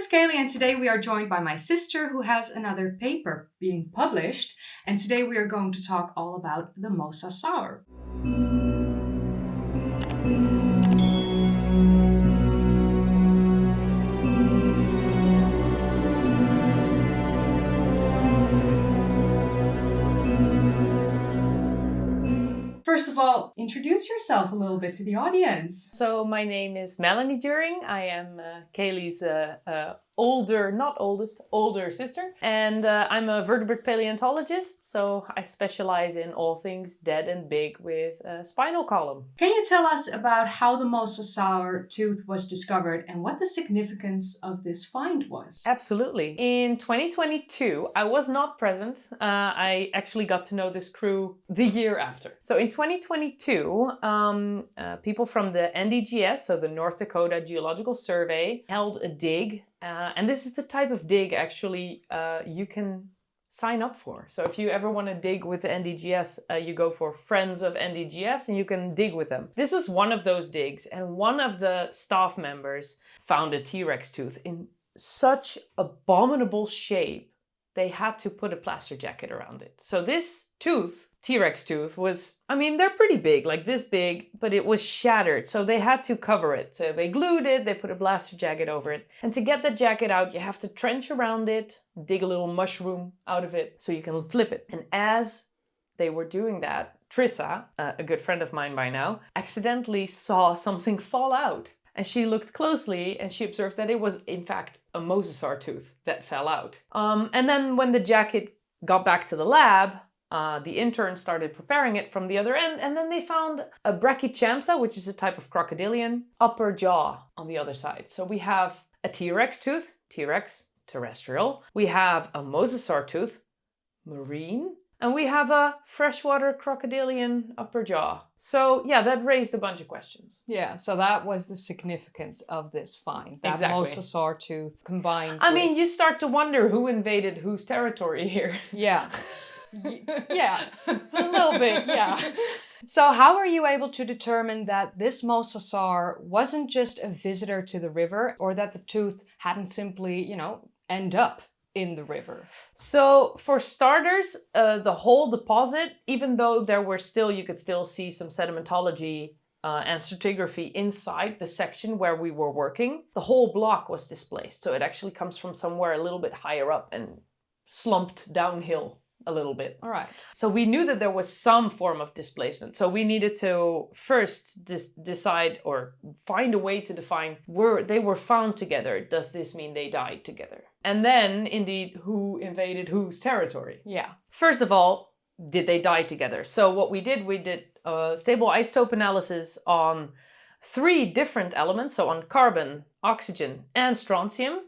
is Kayleigh, and today we are joined by my sister who has another paper being published. And today we are going to talk all about the mosasaur. First of all, introduce yourself a little bit to the audience. So my name is Melanie During. I am Kayleigh's older sister. And I'm a vertebrate paleontologist. So I specialize in all things dead and big with a spinal column. Can you tell us about how the mosasaur tooth was discovered and what the significance of this find was? Absolutely. In 2022, I was not present. I actually got to know this crew the year after. So in 2022, people from the NDGS, so the North Dakota Geological Survey, held a dig. And this is the type of dig actually you can sign up for. So if you ever want to dig with the NDGS, you go for Friends of NDGS and you can dig with them. This was one of those digs, and one of the staff members found a T-Rex tooth in such abominable shape they had to put a plaster jacket around it. So this tooth, T-Rex tooth, was, I mean, they're pretty big, like this big, but it was shattered. So they had to cover it. So they glued it, they put a plaster jacket over it. And to get the jacket out, you have to trench around it, dig a little mushroom out of it so you can flip it. And as they were doing that, Trissa, a good friend of mine by now, accidentally saw something fall out. And she looked closely and she observed that it was, in fact, a mosasaur tooth that fell out. And then when the jacket got back to the lab, the intern started preparing it from the other end, and then they found a brachychampsa, which is a type of crocodilian, upper jaw on the other side. So we have a T-Rex tooth, T-Rex terrestrial. We have a mosasaur tooth, marine. And we have a freshwater crocodilian upper jaw. So yeah, that raised a bunch of questions. Yeah, so that was the significance of this find. That Exactly. mosasaur tooth combined I mean, you start to wonder who invaded whose territory here. Yeah. Yeah, a little bit, yeah. So how are you able to determine that this mosasaur wasn't just a visitor to the river, or that the tooth hadn't simply, end up in the river? So for starters, the whole deposit, even though you could still see some sedimentology and stratigraphy inside the section where we were working, the whole block was displaced. So it actually comes from somewhere a little bit higher up and slumped downhill a little bit. All right. So we knew that there was some form of displacement. So we needed to first decide or find a way to define where they were found together. Does this mean they died together? And then, indeed, who invaded whose territory? Yeah. First of all, did they die together? So what we did stable isotope analysis on 3 different elements. So on carbon, oxygen, and strontium.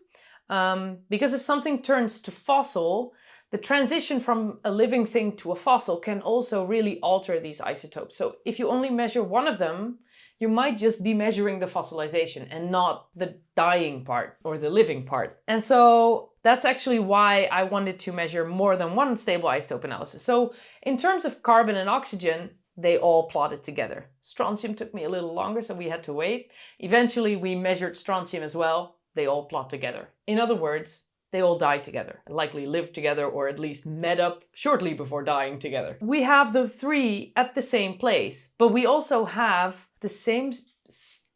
Because if something turns to fossil, the transition from a living thing to a fossil can also really alter these isotopes. So if you only measure one of them, you might just be measuring the fossilization and not the dying part or the living part. And so that's actually why I wanted to measure more than one stable isotope analysis. So in terms of carbon and oxygen, they all plotted together. Strontium took me a little longer, so we had to wait. Eventually, we measured strontium as well. They all plot together. In other words, they all died together, likely lived together, or at least met up shortly before dying together. We have the 3 at the same place, but we also have the same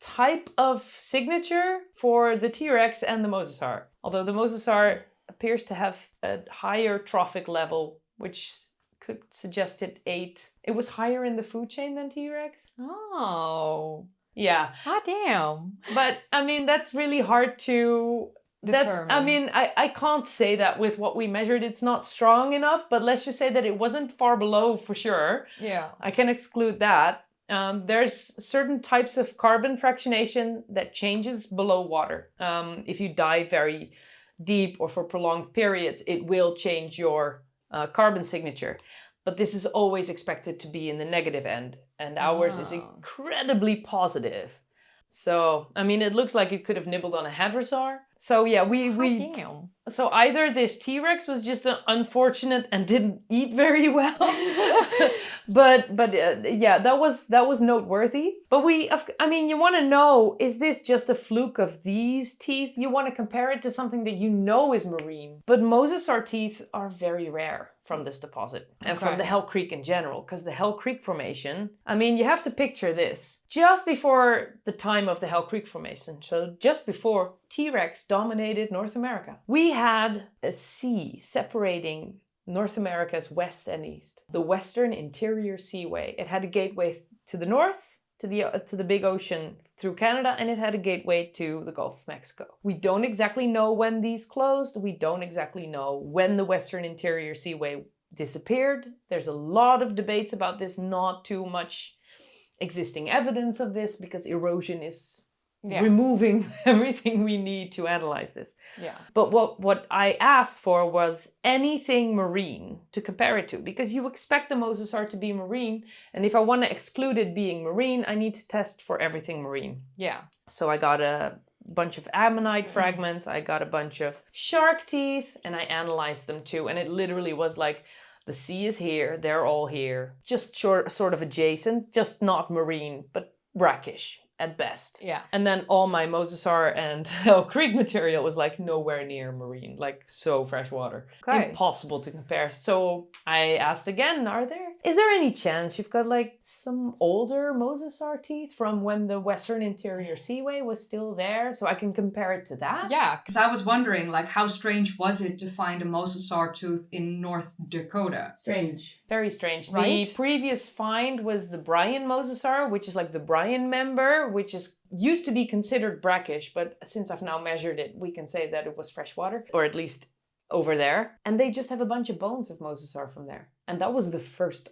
type of signature for the T-Rex and the mosasaur. Although the mosasaur appears to have a higher trophic level, which could suggest it was higher in the food chain than T-Rex. Oh. Yeah. Hot damn. But I mean, that's really hard to determine. I can't say that with what we measured. It's not strong enough, but let's just say that it wasn't far below for sure. Yeah. I can exclude that. There's certain types of carbon fractionation that changes below water. If you dive very deep or for prolonged periods, it will change your carbon signature. But this is always expected to be in the negative end, and ours is incredibly positive. So, I mean, it looks like it could have nibbled on a hadrosaur. So yeah, we Damn. so either this T-Rex was just unfortunate and didn't eat very well, but yeah, that was noteworthy. But I mean, you want to know, is this just a fluke of these teeth? You want to compare it to something that you know is marine. But mosasaur teeth are very rare from this deposit and from the Hell Creek in general, because the Hell Creek Formation, I mean, you have to picture this. Just before the time of the Hell Creek Formation, so just before T-Rex dominated North America, we had a sea separating North America's west and east, the Western Interior Seaway. It had a gateway to the north, to the big ocean through Canada, and it had a gateway to the Gulf of Mexico. We don't exactly know when these closed. We don't exactly know when the Western Interior Seaway disappeared. There's a lot of debates about this, not too much existing evidence of this, because erosion is removing everything we need to analyze this. Yeah. But what I asked for was anything marine to compare it to, because you expect the mosasaur to be marine, and if I want to exclude it being marine, I need to test for everything marine. Yeah. So I got a bunch of ammonite fragments, I got a bunch of shark teeth, and I analyzed them too, and it literally was like, the sea is here, they're all here, just sort of adjacent, just not marine, but brackish at best. Yeah. And then all my mosasaur and Hell Creek material was like nowhere near marine, like so freshwater. Okay. Impossible to compare. So I asked again, is there any chance you've got like some older mosasaur teeth from when the Western Interior Seaway was still there, so I can compare it to that? Yeah, because I was wondering, like, how strange was it to find a mosasaur tooth in North Dakota? Strange. Very strange. Right? The previous find was the Bryan mosasaur, which is like the Bryan member, which used to be considered brackish, but since I've now measured it, we can say that it was freshwater, or at least over there. And they just have a bunch of bones of mosasaur from there. And that was the first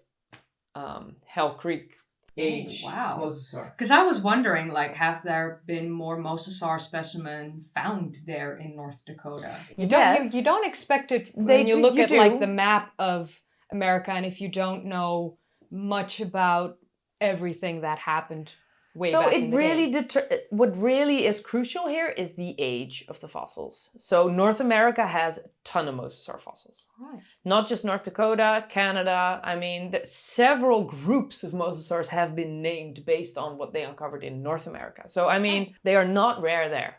Hell Creek age mosasaur. Because I was wondering, like, have there been more mosasaur specimen found there in North Dakota? You don't expect it when you look at like the map of America, and if you don't know much about everything that happened way back in the day. What really is crucial here is the age of the fossils. So North America has a ton of mosasaur fossils. Right. Not just North Dakota, Canada. I mean, several groups of mosasaurs have been named based on what they uncovered in North America. So, I mean, they are not rare there.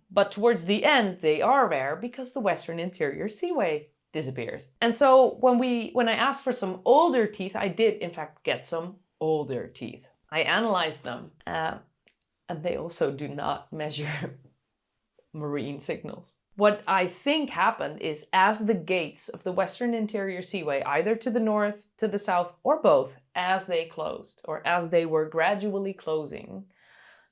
But towards the end, they are rare because the Western Interior Seaway disappears. And so when I asked for some older teeth, I did in fact get some older teeth. I analyzed them, and they also do not measure marine signals. What I think happened is, as the gates of the Western Interior Seaway, either to the north, to the south, or both, as they closed, or as they were gradually closing,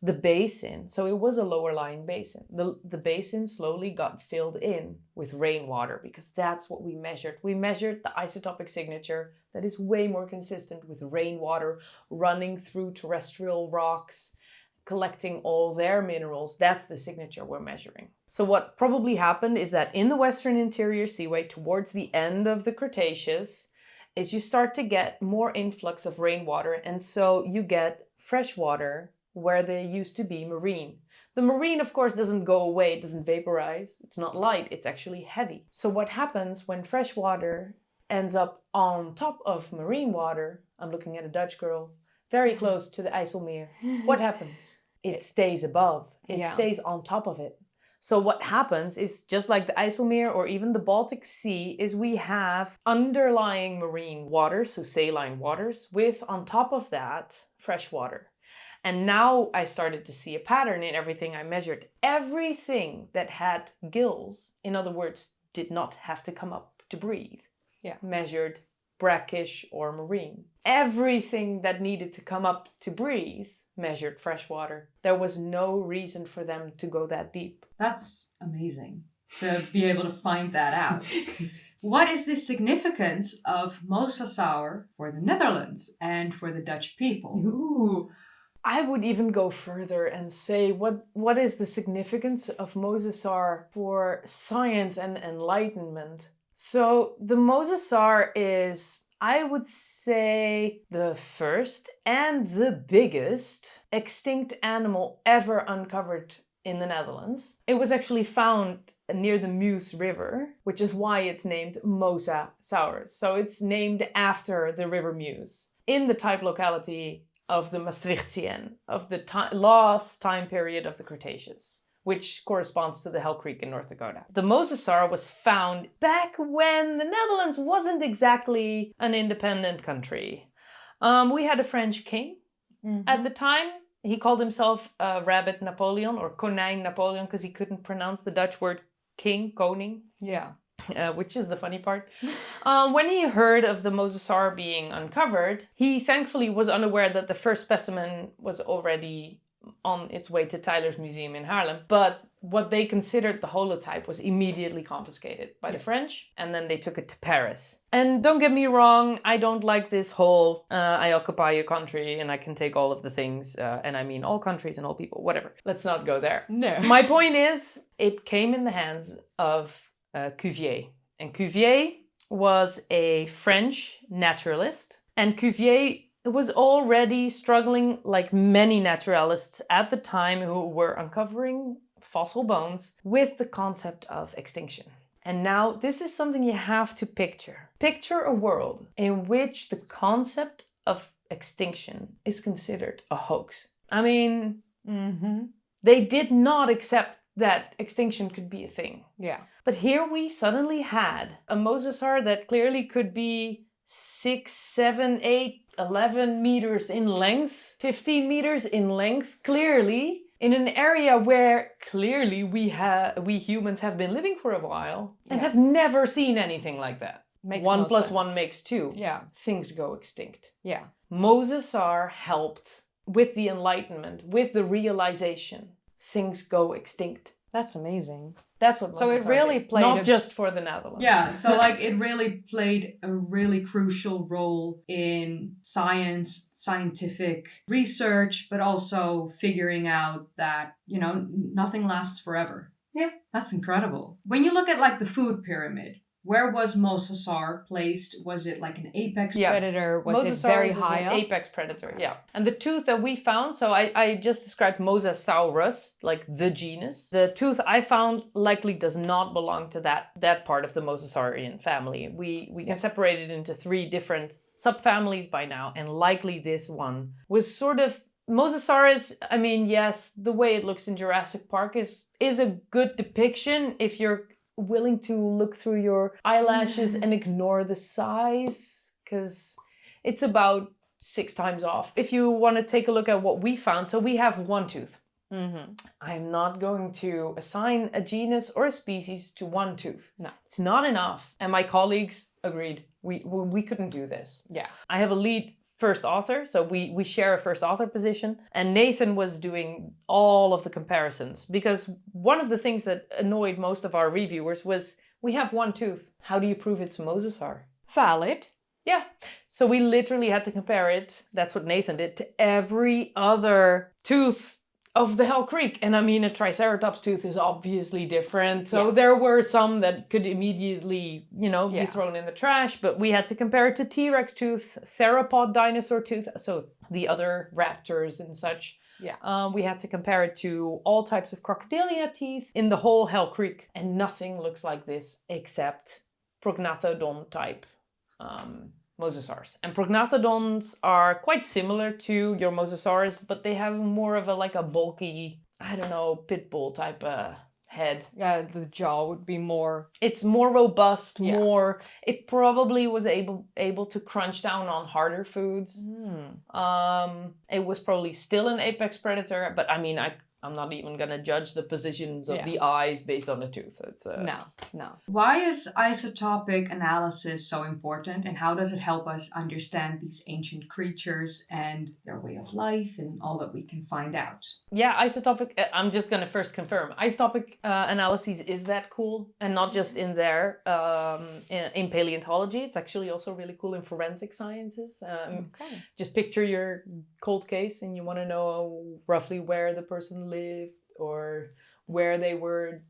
the basin, so it was a lower lying basin, the basin slowly got filled in with rainwater, because that's what we measured. We measured the isotopic signature that is way more consistent with rainwater running through terrestrial rocks, collecting all their minerals. That's the signature we're measuring. So what probably happened is that in the Western Interior Seaway, towards the end of the Cretaceous, is you start to get more influx of rainwater, and so you get freshwater where there used to be marine. The marine, of course, doesn't go away, it doesn't vaporize, it's not light, it's actually heavy. So what happens when freshwater ends up on top of marine water, I'm looking at a Dutch girl, very close to the IJsselmeer, what happens? It stays above, it stays on top of it. So what happens is, just like the IJsselmeer or even the Baltic Sea, is we have underlying marine waters, so saline waters, with on top of that fresh water. And now I started to see a pattern in everything I measured. Everything that had gills, in other words, did not have to come up to breathe, measured brackish or marine. Everything that needed to come up to breathe measured freshwater. There was no reason for them to go that deep. That's amazing to be able to find that out. What is the significance of mosasaur for the Netherlands and for the Dutch people? Ooh. I would even go further and say, what is the significance of mosasaur for science and enlightenment? So the mosasaur is, I would say, the first and the biggest extinct animal ever uncovered in the Netherlands. It was actually found near the Meuse River, which is why it's named Mosasaur. So it's named after the River Meuse, in the type locality of the Maastrichtian, of the last time period of the Cretaceous, which corresponds to the Hell Creek in North Dakota. The mosasaur was found back when the Netherlands wasn't exactly an independent country. We had a French king at the time. He called himself Rabbit Napoleon or Konijn Napoleon because he couldn't pronounce the Dutch word king, koning. Yeah. Which is the funny part. When he heard of the mosasaur being uncovered, he thankfully was unaware that the first specimen was already on its way to Tyler's Museum in Haarlem. But what they considered the holotype was immediately confiscated by the French, and then they took it to Paris. And don't get me wrong, I don't like this whole I occupy your country and I can take all of the things, and I mean all countries and all people, whatever. Let's not go there. No. My point is, it came in the hands of Cuvier. And Cuvier was a French naturalist, and Cuvier was already struggling, like many naturalists at the time who were uncovering fossil bones, with the concept of extinction. And now this is something you have to picture. Picture a world in which the concept of extinction is considered a hoax. I mean, they did not accept that extinction could be a thing. Yeah. But here we suddenly had a mosasaur that clearly could be 6, 7, 8, 11 meters in length, 15 meters in length, clearly in an area where clearly we humans have been living for a while and have never seen anything like that. Makes 1 no plus sense. 1 makes 2. Yeah. Things go extinct. Yeah. Mosasaur helped with the Enlightenment, with the realization. Things go extinct. That's amazing. That's what So it Mosasaur really did. played Not just for the Netherlands. Yeah, so like it really played a really crucial role in science, scientific research, but also figuring out that, you know, nothing lasts forever. Yeah. That's incredible. When you look at like the food pyramid, where was Mosasaur placed? Was it like an apex Predator? Was it Mosasaurus very is high an up? apex predator, yeah. And the tooth that we found, so I just described Mosasaurus, like the genus. The tooth I found likely does not belong to that part of the Mosasaurian family. We can separate it into 3 different subfamilies by now, and likely this one was sort of Mosasaurus. I mean, yes, the way it looks in Jurassic Park is a good depiction if you're willing to look through your eyelashes and ignore the size, because it's about 6 times off. If you want to take a look at what we found, so we have 1 tooth. I'm not going to assign a genus or a species to 1 tooth. No. It's not enough. And my colleagues agreed. We couldn't do this. Yeah. I have a lead first author, so we share a first author position, and Nathan was doing all of the comparisons, because one of the things that annoyed most of our reviewers was we have 1 tooth. How do you prove it's a mosasaur? Valid. Yeah. So we literally had to compare it, that's what Nathan did, to every other tooth of the Hell Creek. And I mean, a Triceratops tooth is obviously different. So there were some that could immediately, be thrown in the trash. But we had to compare it to T-Rex tooth, theropod dinosaur tooth, so the other raptors and such. Yeah. We had to compare it to all types of crocodilian teeth in the whole Hell Creek. And nothing looks like this except prognathodon type mosasaurs. And prognathodons are quite similar to your mosasaurs, but they have more of a bulky, pit bull type head. Yeah, the jaw would be more... It's more robust, it probably was able to crunch down on harder foods. It was probably still an apex predator, but I mean, I'm not even gonna judge the positions of the eyes based on the tooth. It's No. Why is isotopic analysis so important, and how does it help us understand these ancient creatures and their way of life and all that we can find out? Yeah, isotopic, I'm just gonna first confirm. Isotopic analyses is that cool, and not just in there, in paleontology. It's actually also really cool in forensic sciences. Just picture your cold case and you wanna know roughly where the person lived or where they were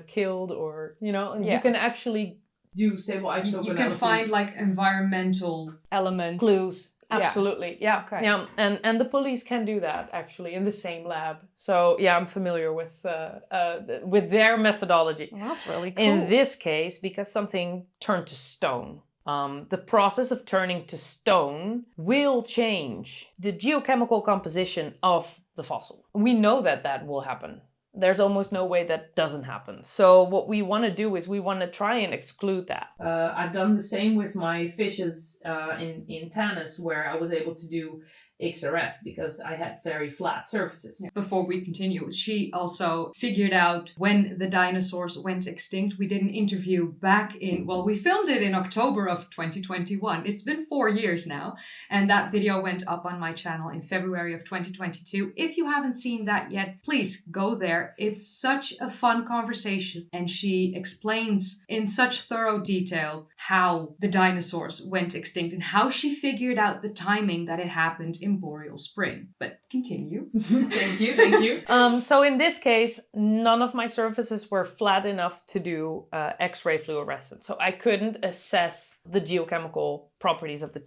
killed, or and you can actually do stable isotope You analysis. can find like environmental elements. clues. Absolutely, yeah. Okay. Yeah, and the police can do that actually in the same lab. So yeah, I'm familiar with their methodology. Well, that's really cool. In this case, because something turned to stone, the process of turning to stone will change the geochemical composition of the fossil. We know that that will happen. There's almost no way that doesn't happen. So what we want to do is we want to try and exclude that. I've done the same with my fishes in Tanis, where I was able to do XRF because I had very flat surfaces. Before we continue, she also figured out when the dinosaurs went extinct. We did an interview back in, well, we filmed it in October of 2021. It's been 4 years now. And that video went up on my channel in February of 2022. If you haven't seen that yet, please go there. It's such a fun conversation. And she explains in such thorough detail how the dinosaurs went extinct and how she figured out the timing that it happened in Boreal Spring. But continue. Thank you. So in this case, none of my surfaces were flat enough to do X-ray fluorescence. So I couldn't assess the geochemical properties of the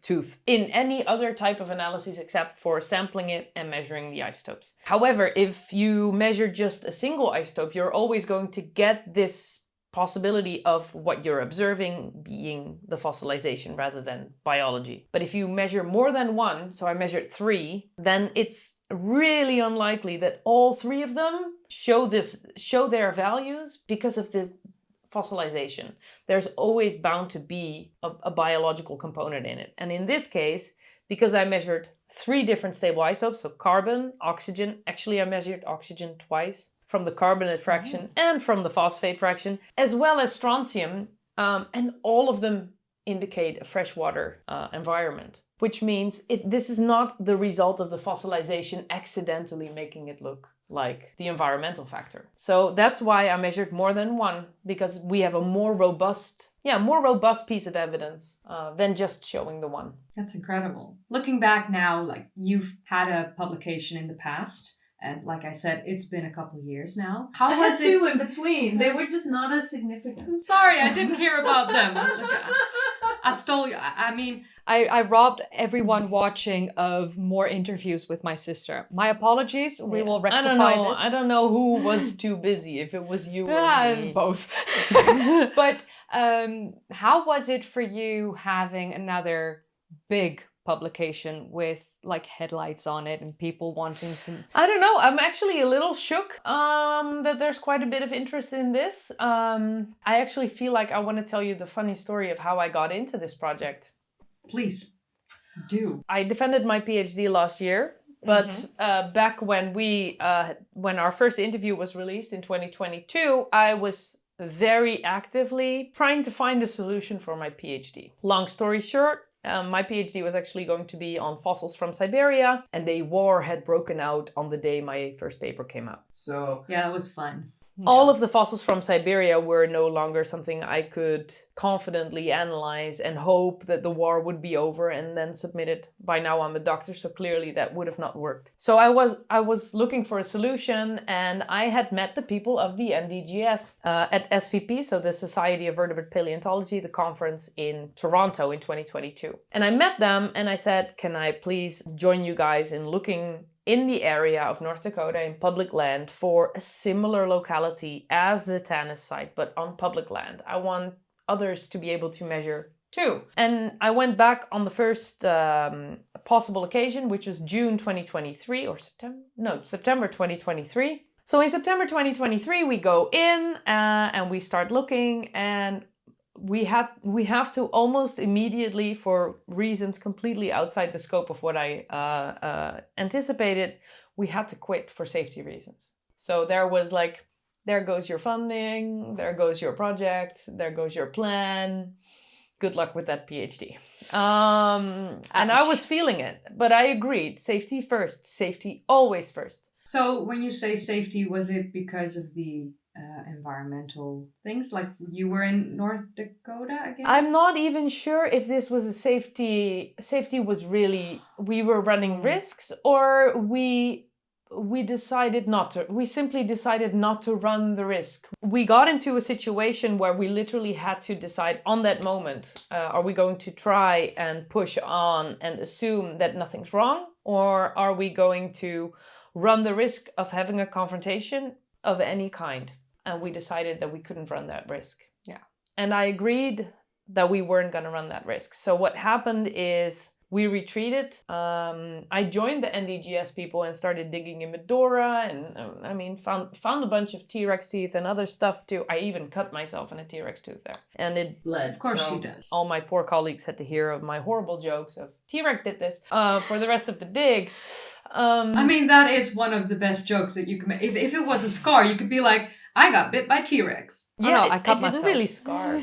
tooth in any other type of analysis except for sampling it and measuring the isotopes. However, if you measure just a single isotope, you're always going to get this possibility of what you're observing being the fossilization rather than biology. But if you measure more than one, so I measured 3, then it's really unlikely that all 3 of them show their values because of this fossilization. There's always bound to be a biological component in it. And in this case, because I measured 3 different stable isotopes, so carbon, oxygen, actually I measured oxygen twice, from the carbonate fraction and from the phosphate fraction, as well as strontium, and all of them indicate a freshwater environment, which means this is not the result of the fossilization accidentally making it look like the environmental factor. So that's why I measured more than 1, because we have a more robust piece of evidence than just showing the 1. That's incredible. Looking back now, like you've had a publication in the past. And like I said, it's been a couple years now. How was it? 2 in between. They were just not as significant. Sorry, I didn't hear about them. I stole you. I mean, I robbed everyone watching of more interviews with my sister. My apologies. We will rectify this. I don't know who was too busy, if it was you or me. Both. But how was it for you having another big publication with like headlights on it and people wanting to... I don't know. I'm actually a little shook that there's quite a bit of interest in this. I actually feel like I want to tell you the funny story of how I got into this project. Please do. I defended my PhD last year, but back when when our first interview was released in 2022, I was very actively trying to find a solution for my PhD. Long story short, my PhD was actually going to be on fossils from Siberia, and a war had broken out on the day my first paper came out. So yeah, it was fun. All of the fossils from Siberia were no longer something I could confidently analyze and hope that the war would be over and then submit it. By now I'm a doctor, so clearly that would have not worked. So I was looking for a solution, and I had met the people of the NDGS at SVP, so the Society of Vertebrate Paleontology, the conference in Toronto in 2022. And I met them and I said, can I please join you guys in looking in the area of North Dakota in public land for a similar locality as the Tanis site, but on public land. I want others to be able to measure too. And I went back on the first possible occasion, which was June 2023 or September 2023. So in September 2023, we go in and we start looking, and we have to almost immediately, for reasons completely outside the scope of what I anticipated, we had to quit for safety reasons. So there was like, there goes your funding, there goes your project, there goes your plan. Good luck with that PhD. And I was feeling it, but I agreed. Safety first, safety always first. So when you say safety, was it because of the environmental things, like you were in North Dakota again? I'm not even sure if this was a safety was really, we were running risks, or we we decided not to. We simply decided not to run the risk. We got into a situation where we literally had to decide on that moment, are we going to try and push on and assume that nothing's wrong? Or are we going to run the risk of having a confrontation of any kind? And we decided that we couldn't run that risk. Yeah. And I agreed that we weren't going to run that risk. So what happened is we retreated. I joined the NDGS people and started digging in Medora, and found a bunch of T-Rex teeth and other stuff too. I even cut myself in a T-Rex tooth there, and it bled. Of course she does. All my poor colleagues had to hear of my horrible jokes of T-Rex did this for the rest of the dig. I mean, that is one of the best jokes that you can make. If it was a scar, you could be like, I got bit by T-Rex. Yeah, no, I cut it myself. didn't really scar.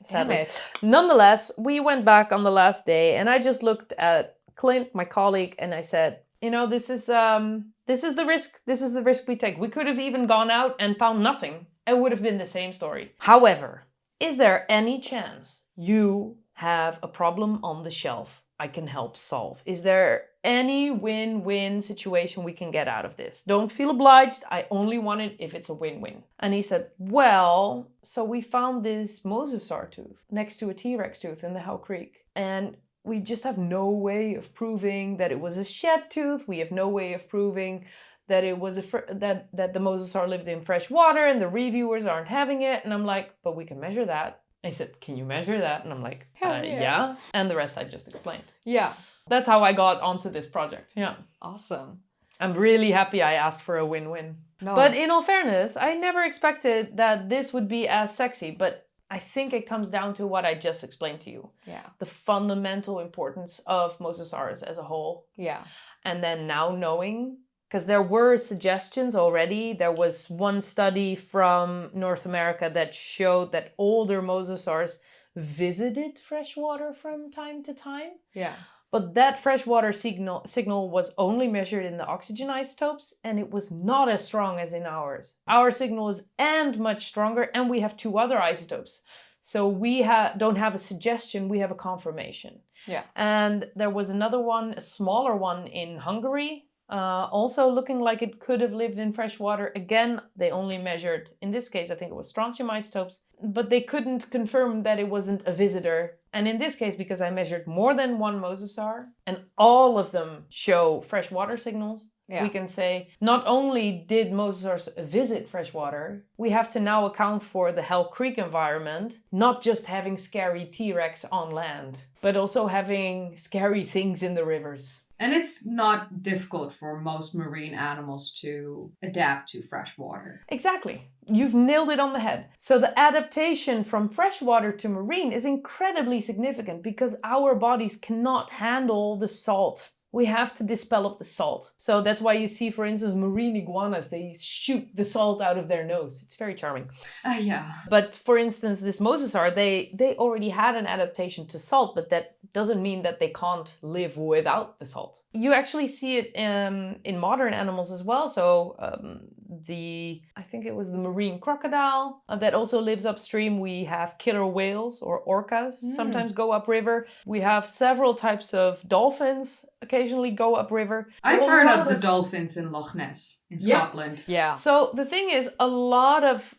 Sadly. It. Nonetheless, we went back on the last day, and I just looked at Clint, my colleague, and I said, this is the risk. This is the risk we take. We could have even gone out and found nothing. It would have been the same story. However, is there any chance you have a problem on the shelf I can help solve? Is there any win-win situation we can get out of this? Don't feel obliged. I only want it if it's a win-win. And he said, well, so we found this mosasaur tooth next to a T-Rex tooth in the Hell Creek. And we just have no way of proving that it was a shed tooth. We have no way of proving that it was that the mosasaur lived in fresh water and the reviewers aren't having it. And I'm like, but we can measure that. And he said, can you measure that? And I'm like, yeah. And the rest I just explained. Yeah. That's how I got onto this project. Yeah. Awesome. I'm really happy I asked for a win-win. No. But in all fairness, I never expected that this would be as sexy. But I think it comes down to what I just explained to you. Yeah. The fundamental importance of mosasaurs as a whole. Yeah. And then now knowing, because there were suggestions already. There was one study from North America that showed that older mosasaurs visited freshwater from time to time. Yeah. But that freshwater signal was only measured in the oxygen isotopes, and it was not as strong as in ours. Our signal is much stronger, and we have 2 other isotopes. So we don't have a suggestion, we have a confirmation. Yeah. And there was another one, a smaller one in Hungary, also looking like it could have lived in fresh water. Again, they only measured, in this case, I think it was strontium isotopes, but they couldn't confirm that it wasn't a visitor. And in this case, because I measured more than one mosasaur, and all of them show freshwater signals, we can say, not only did mosasaurs visit freshwater, we have to now account for the Hell Creek environment, not just having scary T-Rex on land, but also having scary things in the rivers. And it's not difficult for most marine animals to adapt to fresh water. Exactly. You've nailed it on the head. So the adaptation from freshwater to marine is incredibly significant because our bodies cannot handle the salt. We have to dispel of the salt. So that's why you see, for instance, marine iguanas, they shoot the salt out of their nose. It's very charming. Yeah. But for instance, this mosasaur, they already had an adaptation to salt, but that doesn't mean that they can't live without the salt. You actually see it in modern animals as well. So I think it was the marine crocodile that also lives upstream. We have killer whales or orcas sometimes go upriver. We have several types of dolphins occasionally go upriver. So I've heard of the dolphins in Loch Ness in Scotland. Yeah. So the thing is, a lot of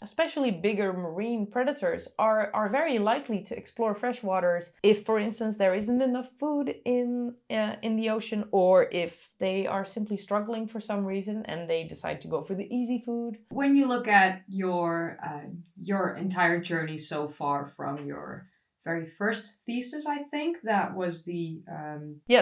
especially bigger marine predators are very likely to explore freshwaters if, for instance, there isn't enough food in the ocean, or if they are simply struggling for some reason and they decide to go for the easy food. When you look at your entire journey so far from your very first thesis, I think that was the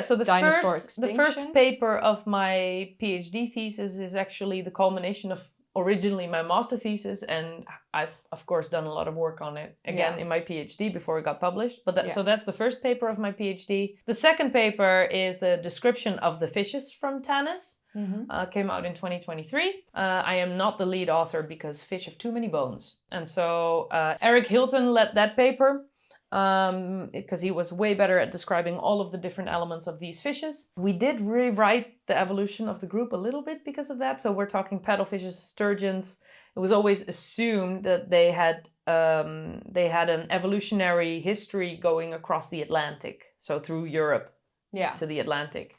so the extinction? first paper of my PhD thesis is actually the culmination of originally my master thesis, and I've of course done a lot of work on it again in my PhD before it got published. But so that's the first paper of my PhD. The second paper is the description of the fishes from Tanis. Came out in 2023. I am not the lead author because fish have too many bones, and so Eric Hilton led that paper. Because he was way better at describing all of the different elements of these fishes. We did rewrite the evolution of the group a little bit because of that. So we're talking paddlefishes, sturgeons. It was always assumed that they had an evolutionary history going across the Atlantic, so through Europe to the Atlantic.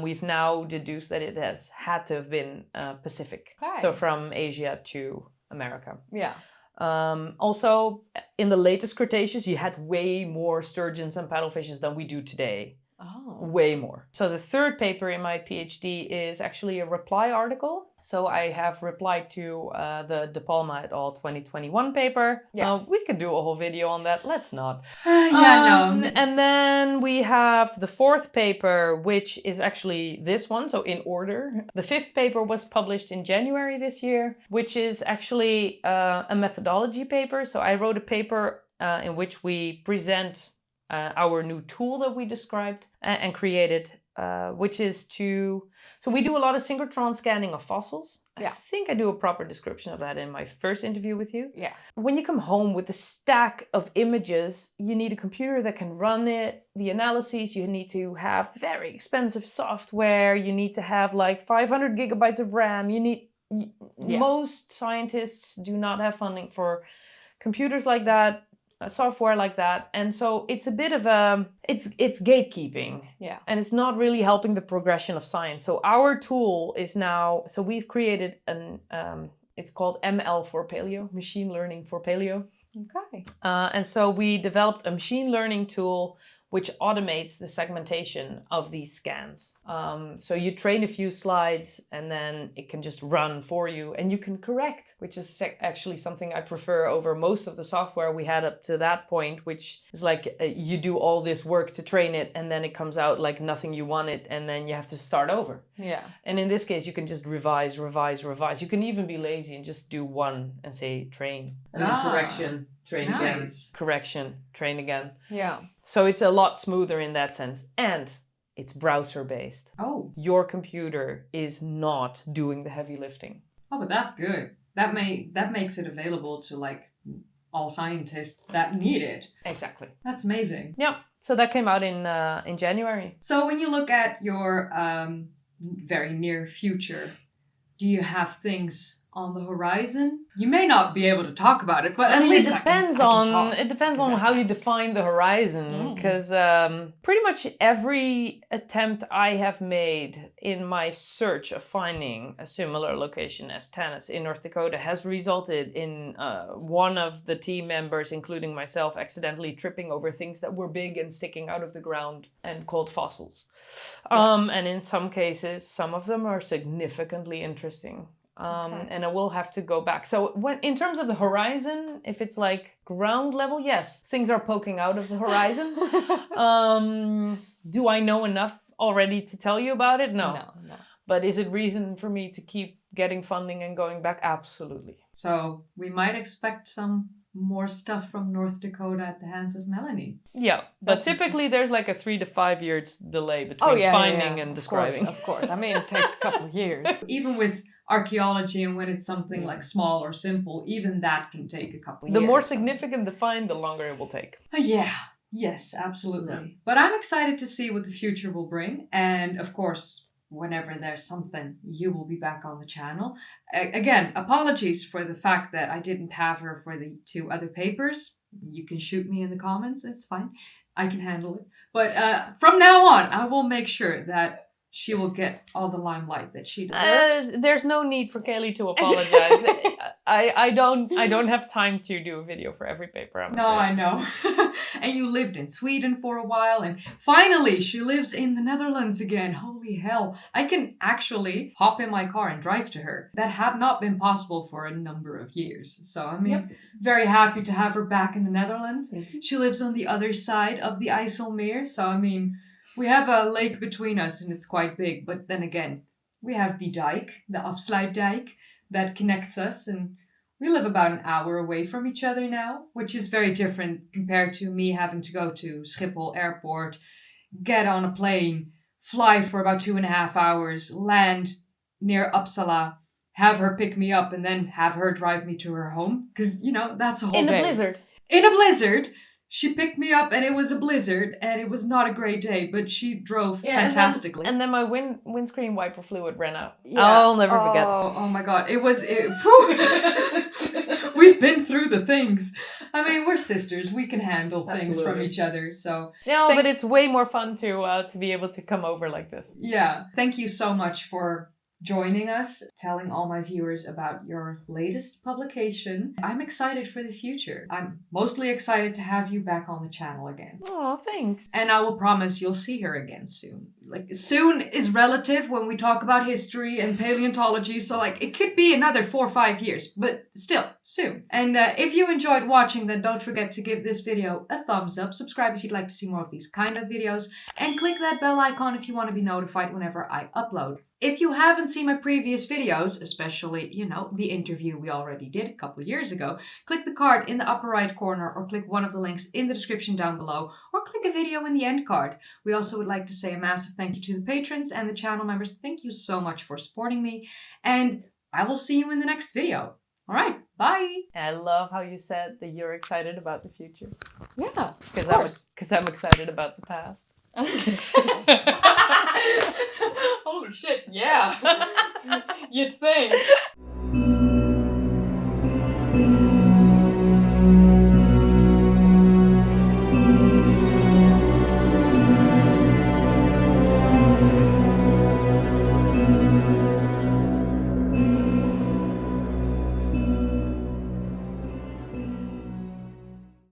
We've now deduced that it has had to have been Pacific. Okay. So from Asia to America. Yeah. Also, in the latest Cretaceous, you had way more sturgeons and paddlefishes than we do today. Oh. Way more. So the third paper in my PhD is actually a reply article. So I have replied to the De Palma et al. 2021 paper. Yeah. We could do a whole video on that. Let's not. No. And then we have the fourth paper, which is actually this one, so in order. The fifth paper was published in January this year, which is actually a methodology paper. So I wrote a paper in which we present our new tool that we described and created, which is so we do a lot of synchrotron scanning of fossils. Yeah. I think I do a proper description of that in my first interview with you. Yeah. When you come home with a stack of images, you need a computer that can run it, the analyses, you need to have very expensive software, you need to have like 500 gigabytes of RAM, most scientists do not have funding for computers like that, software like that, and so it's a bit of it's gatekeeping, and it's not really helping the progression of science. So our tool is now, so we've created an it's called ML for paleo, machine learning for paleo. Okay. And so we developed a machine learning tool which automates the segmentation of these scans. So you train a few slides and then it can just run for you and you can correct, which is actually something I prefer over most of the software we had up to that point, which is like you do all this work to train it and then it comes out like nothing you wanted and then you have to start over. Yeah. And in this case, you can just revise. You can even be lazy and just do one and say train. And then correction, train again. Correction, train again. Yeah. So it's a lot smoother in that sense. And it's browser based. Oh. Your computer is not doing the heavy lifting. Oh, but that's good. That makes it available to like all scientists that need it. Exactly. That's amazing. Yeah. So that came out in January. So when you look at your very near future, do you have things on the horizon? You may not be able to talk about it, but at least it depends on how you define the horizon, because pretty much every attempt I have made in my search of finding a similar location as Tanis in North Dakota has resulted in one of the team members, including myself, accidentally tripping over things that were big and sticking out of the ground and called fossils. And in some cases, some of them are significantly interesting. And I will have to go back. So when in terms of the horizon, if it's like ground level, yes, things are poking out of the horizon. Do I know enough already to tell you about it? No. But is it reason for me to keep getting funding and going back? Absolutely. So we might expect some more stuff from North Dakota at the hands of Melanie. Yeah, but typically there's like a 3 to 5 years delay between finding and describing. Of course. I mean, it takes a couple of years. Even with archaeology, and when it's something like small or simple, even that can take a couple of years. The more so. significant the find, the longer it will take. Yes, absolutely. Yeah. But I'm excited to see what the future will bring. And of course, whenever there's something, you will be back on the channel. Again, apologies for the fact that I didn't have her for the 2 other papers. You can shoot me in the comments. It's fine. I can handle it. But from now on, I will make sure that she will get all the limelight that she deserves. There's no need for Kayleigh to apologize. I don't have time to do a video for every paper. I'm afraid. I know. And you lived in Sweden for a while, and finally she lives in the Netherlands again. Holy hell. I can actually hop in my car and drive to her. That had not been possible for a number of years. So, I mean, very happy to have her back in the Netherlands. She lives on the other side of the IJsselmeer. So, I mean, we have a lake between us and it's quite big. But then again, we have the dike, the Afsluitdijk, that connects us, and we live about an hour away from each other now, which is very different compared to me having to go to Schiphol airport, get on a plane, fly for about 2.5 hours, land near Uppsala, have her pick me up, and then have her drive me to her home. Because, that's a whole day. In a blizzard. In a blizzard. She picked me up and it was a blizzard and it was not a great day, but she drove fantastically. And then my windscreen wiper fluid ran out. Yeah. I'll never forget. Oh my God. We've we've been through the things. I mean, we're sisters. We can handle things from Absolutely. each other. So No, but it's way more fun to be able to come over like this. yeah, thank you so much for joining us, telling all my viewers about your latest publication. I'm excited for the future. I'm mostly excited to have you back on the channel again. Oh, thanks. And I will promise you'll see her again soon. Like, soon is relative when we talk about history and paleontology, so like, it could be another 4 or 5 years, but still, soon. And if you enjoyed watching, then don't forget to give this video a thumbs up, subscribe if you'd like to see more of these kind of videos, and click that bell icon if you want to be notified whenever I upload. If you haven't seen my previous videos, especially, you know, the interview we already did a couple years ago, click the card in the upper right corner or click one of the links in the description down below or click a video in the end card. We also would like to say a massive thank you to the patrons and the channel members. Thank you so much for supporting me, and I will see you in the next video. All right, bye. I love how you said that you're excited about the future. Yeah, Because I'm excited about the past. Oh shit, yeah. You'd think.